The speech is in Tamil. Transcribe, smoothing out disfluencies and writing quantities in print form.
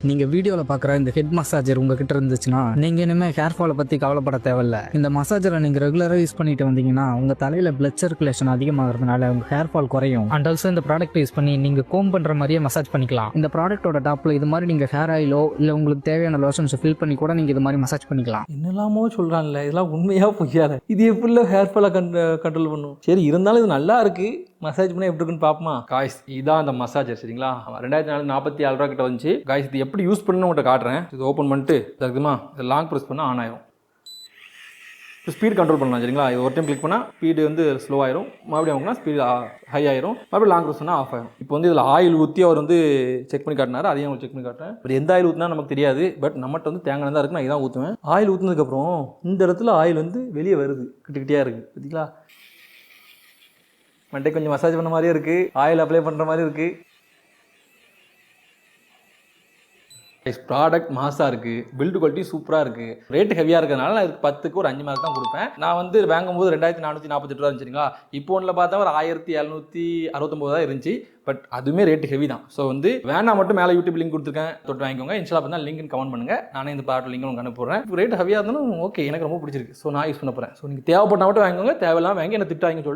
நீங்க வீடியோல பாக்குற இந்த ஹெட் மசாஜர் உங்ககிட்ட இருந்துச்சுன்னா நீங்க இனிமே ஹேர் ஃபாலை பத்தி கவலைப்பட தேவையில்ல. இந்த மசாஜரை நீங்க ரெகுலரா யூஸ் பண்ணிட்டு வந்தீங்கன்னா உங்க தலையில பிளட் சர்க்குலேஷன் அதிகமாகிறதுனால உங்க ஹேர் ஃபால் குறையும். அண்ட் ஆல்சோ இந்த ப்ராடக்ட் யூஸ் பண்ணி நீங்க கோம் பண்ற மாதிரியே மசாஜ் பண்ணிக்கலாம். இந்த ப்ராடக்ட்டோட டாப்ல இது மாதிரி நீங்க ஹேர் ஆயிலோ இல்ல உங்களுக்கு தேவையான லோஷன்ஸ் ஃபில் பண்ணி கூட நீங்க இது மாதிரி மசாஜ் பண்ணிக்கலாம். என்னெல்லாமோ சொல்றான்ல, இதெல்லாம் உண்மையா பொய்யாத? இது எப்படி ஹேர் ஃபாலை கண்ட்ரோல் பண்ணும்? சரி, இருந்தாலும் இது நல்லா இருக்கு, மசாஜ் பண்ண எப்படி இருக்குன்னு பார்ப்போமா? காய்ஸ், இதான் அந்த மசாஜர். சரிங்களா, 2447 ரூபா கிட்ட வந்துச்சு. காய்ஸ், இது எப்படி யூஸ் பண்ணணும் உங்கள்கிட்ட காட்டுறேன். இது ஓப்பன் பண்ணிட்டு இருக்குமா, இது லாங் ப்ரெஸ் பண்ணால் ஆன் ஆயிரும். ஸ்பீட் கண்ட்ரோல் பண்ணலாம். சரிங்களா, இது ஒரு டைம் கிளிக் பண்ணால் ஸ்பீடு வந்து ஸ்லோ ஆயிரும், மறுபடியும் அவங்கன்னா ஸ்பீடு ஹை ஆயிரும், மறுபடியும் லாங் ப்ரெஸ் பண்ணால் ஆஃப் ஆயிரும். இப்போ வந்து இதில் ஆயில் ஊற்றி அவர் வந்து செக் பண்ணி காட்டினார், அதையும் உங்களுக்கு செக் பண்ணி காட்டுறேன். பட் எந்த ஆயில் ஊற்றினா நமக்கு தெரியாது, பட் நம்மகிட்ட வந்து தேங்காய் தான் இருக்குது, நான் இதான் ஊற்றுவேன். ஆயில் ஊற்றினதுக்கப்புறம் இந்த இடத்துல ஆயில் வந்து வெளியே வருது, கிட்டே இருக்குது. பார்த்தீங்களா, மண்டே கொஞ்சம் மசாஜ் பண்ண மாதிரியே இருக்குது, ஆயில் அப்ளை பண்ணுற மாதிரி இருக்குது. ப்ராடக்ட் மாசாக இருக்குது, பில்டு குவாலிட்டி சூப்பராக இருக்குது. ரேட்டு ஹெவியாக இருக்கிறதுனால நான் இதுக்கு 10க்கு ஒரு 5 மார்க் தான் கொடுப்பேன். நான் வந்து வாங்கும்போது 2448 ரூபா இருந்துச்சுங்களா, இப்போ ஒன்றில் பார்த்தா ஒரு 1769 தான் இருந்துச்சு. பட் அதுவுமே ரேட்டு ஹெவி தான். ஸோ வந்து வேணா மட்டும் மேலே யூடியூப் லிங்க் கொடுத்துருக்கேன், தொட்டு வாங்கிக்கோங்க. இன்ஸ்டால பார்த்தா லிங்க் கமெண்ட் பண்ணுங்கள், நானே இந்த ப்ராடக்ட் லிங்க் உங்களுக்கு அனுப்புறேன். ரேட் ஹெவியாக இருந்தாலும் ஓகே, எனக்கு ரொம்ப பிடிச்சிருக்கு. ஸோ நான் யூஸ் பண்ண போகிறேன். ஸோ நீங்கள் தேவைப்பட்டால் மட்டும் வாங்கிக்கோங்க, தேவையில்லாமல் வாங்கி என்ன திட்டாங்கன்னு சொல்லிட்டு